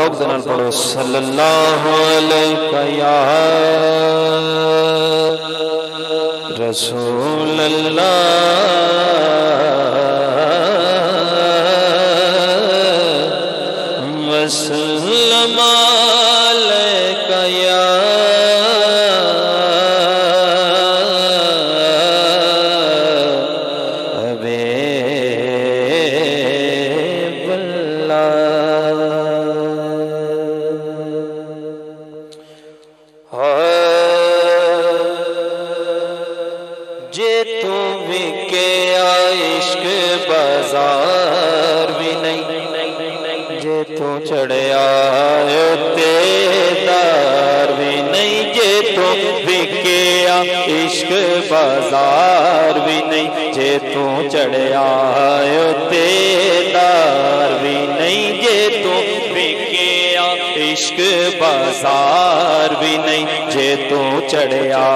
ذوق دے نال پڑھو صلی اللہ علیہ یا رسول اللہ وسلم علیک یا چڑھیا تیدار بھی نہیں جے تو وکیا عشق بازار بھی نہیں جے تو چڑھیا تیدار بھی نہیں جے تو وکیا عشق بازار بھی نہیں جے تو چڑھیا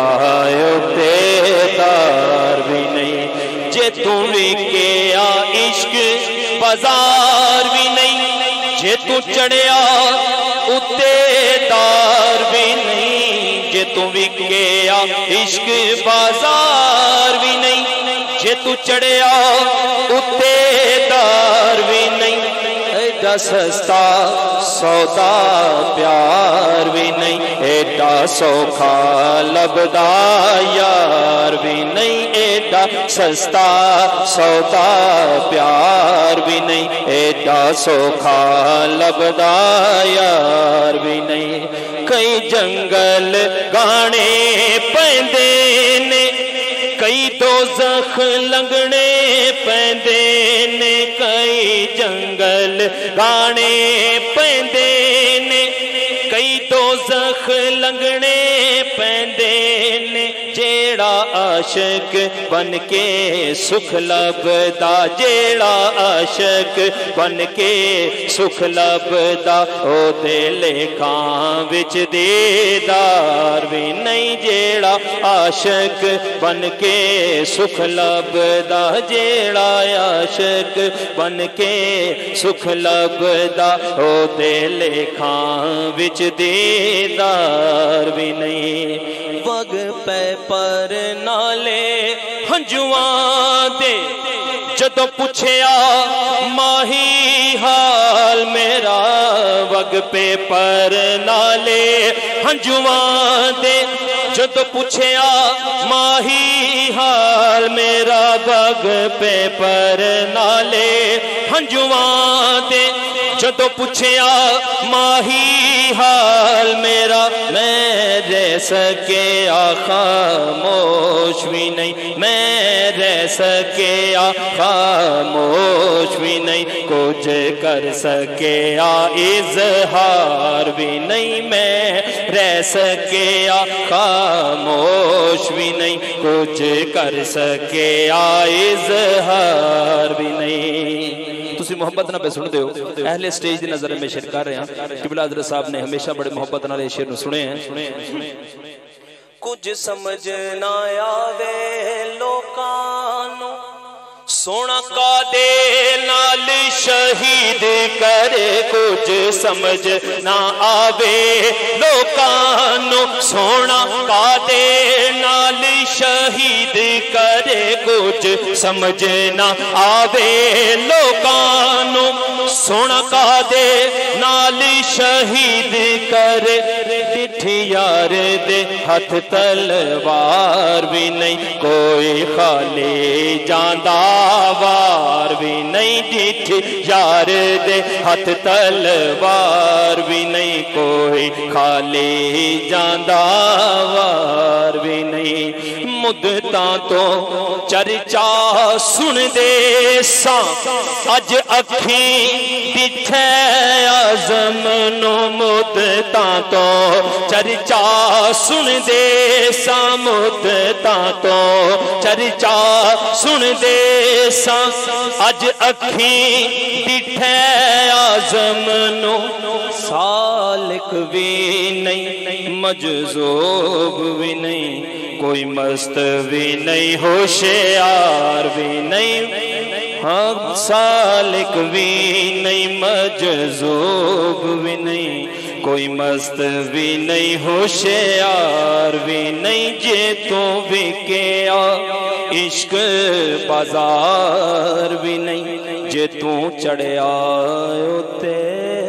تیدار بھی نہیں جے تو وکیا عشق بازار بھی نہیں جے تو چڑھیا اتے دار بھی نہیں جے تو وکیا عشق بازار بھی نہیں جے تو چڑھیا اتے دار بھی نہیں ایڈا سستا سودا پیار بھی نہیں ایڈا سوکھا لبدا یار بھی نہیں ایڈا سستا سودا پیار بھی نہیں ایڈا سوکھا لبدا یار بھی نہیں کئی جنگل گانے پیندے نے کئی دوزخ لنگنے پیندے نے کئی جنگل گانے پیندے نے کئی دوزخ لنگنے پیندے نے جیڑا عاشق بن کے سکھ لبدا جیڑا عاشق بن کے سکھ لبدا او دے لیکھاں وچ دیدار بھی نہیں جیڑا عاشق بن کے سکھ لبدا جیڑا عاشق بن کے سکھ لبدا او دے لیکھاں وچ دیدار بھی نہیں وگ پہ پر نالے ہنجواں دے جدوں پوچھیا ماہی حال میرا وگ پہ پر نالے ہنجواں دے جدوں پوچھیا ماہی حال میرا وگ پہ پر نالے ہنجواں دے جدوں پوچھیا ماہی حال میرا میں رہ سکیا خاموش بھی نہیں میں رہ سکیا خاموش بھی نہیں کچھ کر سکیا اظہار بھی نہیں میں رہ سکیا خاموش بھی نہیں کچھ کر سکیا اظہار بھی نہیں تسی محبت نہ پہ سن دے ہو اہل سٹیج دی نظر میں شیر کر رہے ہیں قبلہ حضرت صاحب نے ہمیشہ بڑے محبت نہ لے شیر نو سنے ہیں کچھ سمجھ نہ آوے لوکانو سونا کا دے نال شہید کرے کچھ سمجھ نہ آوے لوکانو سونا کا دے نال شہید کرے کچھ سمجھ نہ آوے لوکانو سونا کا دے نال شہید کرے ڈٹھی یار دے ہاتھ تلوار بھی نہیں کوئی خالی جاندہ وار بھی نہیں ڈٹھی یار دے ہاتھ تلوار بھی نہیں کوئی خالی جاندہ وار بھی نہیں مدتاں تو چرچا سن دے ساں اج اکھیں دکھے آزم نو مدتاں تو چرچا سن دے ساں مدتاں تو چرچا سن دے ساں اج اکھیں دکھے آزم نو سالک بھی نہیں مجذوب بھی نہیں کوئی مست بھی نہیں ہوشیار بھی نہیں ہاں سالک بھی نہیں مجذوب بھی نہیں کوئی مست بھی نہیں ہوشیار بھی نہیں جے تو وکیا عشق بازار بھی نہیں جے تو چڑھیا تے